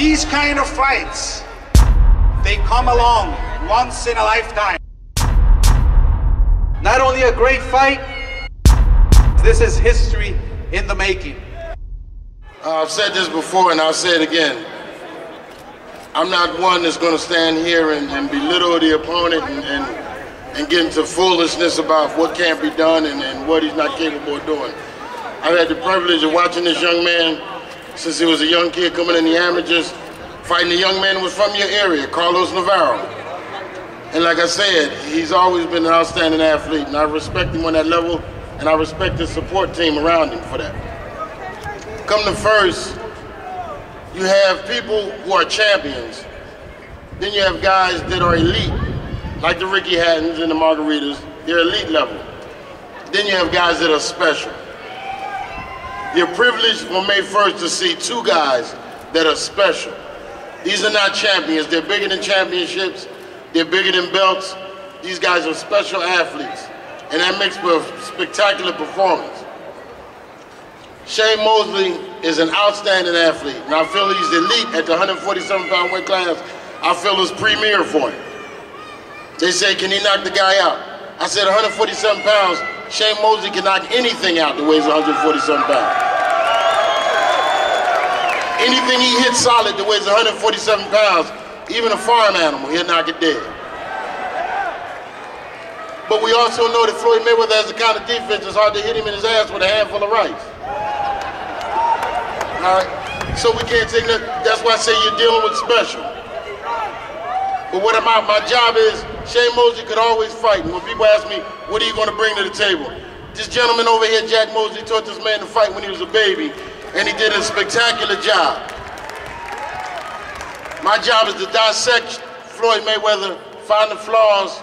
These kind of fights, they come along once in a lifetime. Not only a great fight, this is history in the making. I've said this before and I'll say it again. I'm not one that's going to stand here and belittle the opponent and get into foolishness about what can't be done and what he's not capable of doing. I've had the privilege of watching this young man since he was a young kid coming in the amateurs, fighting a young man who was from your area, Carlos Navarro. And like I said, he's always been an outstanding athlete, and I respect him on that level, and I respect the support team around him for that. Come to first, you have people who are champions. Then you have guys that are elite, like the Ricky Hattons and the Margaritas. They're elite level. Then you have guys that are special. You're privileged on May 1st to see two guys that are special. These are not champions. They're bigger than championships. They're bigger than belts. These guys are special athletes, and that makes for a spectacular performance. Shane Mosly is an outstanding athlete, and I feel he's elite at the 147-pound weight class. I feel it's premier for him. They say, can he knock the guy out? I said 147 pounds, Shane Mosly can knock anything out that weighs 147 pounds. Anything he hits solid that weighs 147 pounds, even a farm animal, he'll knock it dead. But we also know that Floyd Mayweather has the kind of defense that's hard to hit him in his ass with a handful of rights. All right, so we can't take that. That's why I say you're dealing with special. But what my job is, Shane Mosly could always fight. And when people ask me, what are you going to bring to the table? This gentleman over here, Jack Mosly, taught this man to fight when he was a baby, and he did a spectacular job. My job is to dissect Floyd Mayweather, find the flaws,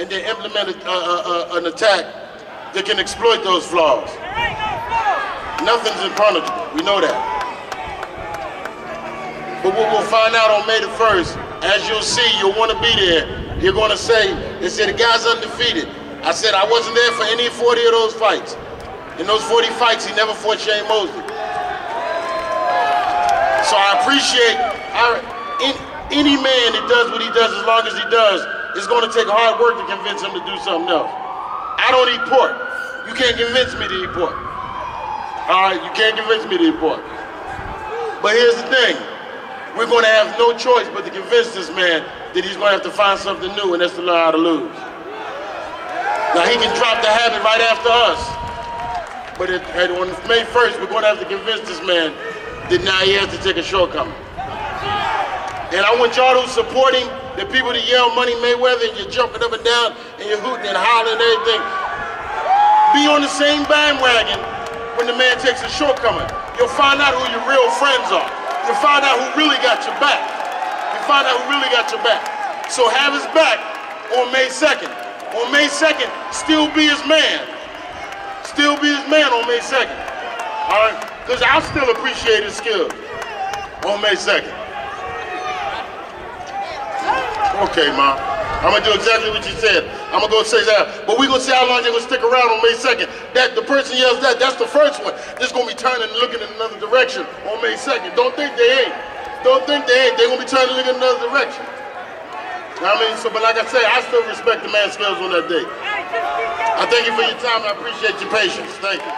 and then implement an attack that can exploit those flaws. Nothing's impenetrable, we know that. But what we'll find out on May the 1st, as you'll see, you'll want to be there. You're going to say, they said the guy's undefeated. I said I wasn't there for any 40 of those fights. In those 40 fights, he never fought Shane Mosly. So I appreciate any man that does what he does as long as he does, it's going to take hard work to convince him to do something else. I don't eat pork. You can't convince me to eat pork. All right, you can't convince me to eat pork. But here's the thing. We're going to have no choice but to convince this man that he's going to have to find something new, and that's to learn how to lose. Now, he can drop the habit right after us. But on May 1st, we're going to have to convince this man that now he has to take a shortcut. And I want y'all to support him, the people that yell Money Mayweather, and you're jumping up and down, and you're hooting and hollering and everything. Be on the same bandwagon when the man takes a shortcoming. You'll find out who your real friends are. You'll find out who really got your back. You'll find out who really got your back. So have his back on May 2nd. On May 2nd, still be his man. Still be his man on May 2nd. All right? Because I'll still appreciate his skill on May 2nd. Okay, Ma. I'm going to do exactly what you said. I'm going to go say that. But we're going to see how long they're going to stick around on May 2nd. That the person yells that's the first one. This going to be turning and looking in another direction on May 2nd. Don't think they ain't. Don't think they ain't. They're going to be turning and looking in another direction. You know what I mean? So, but like I say, I still respect the man's skills on that day. I thank you for your time, and I appreciate your patience. Thank you.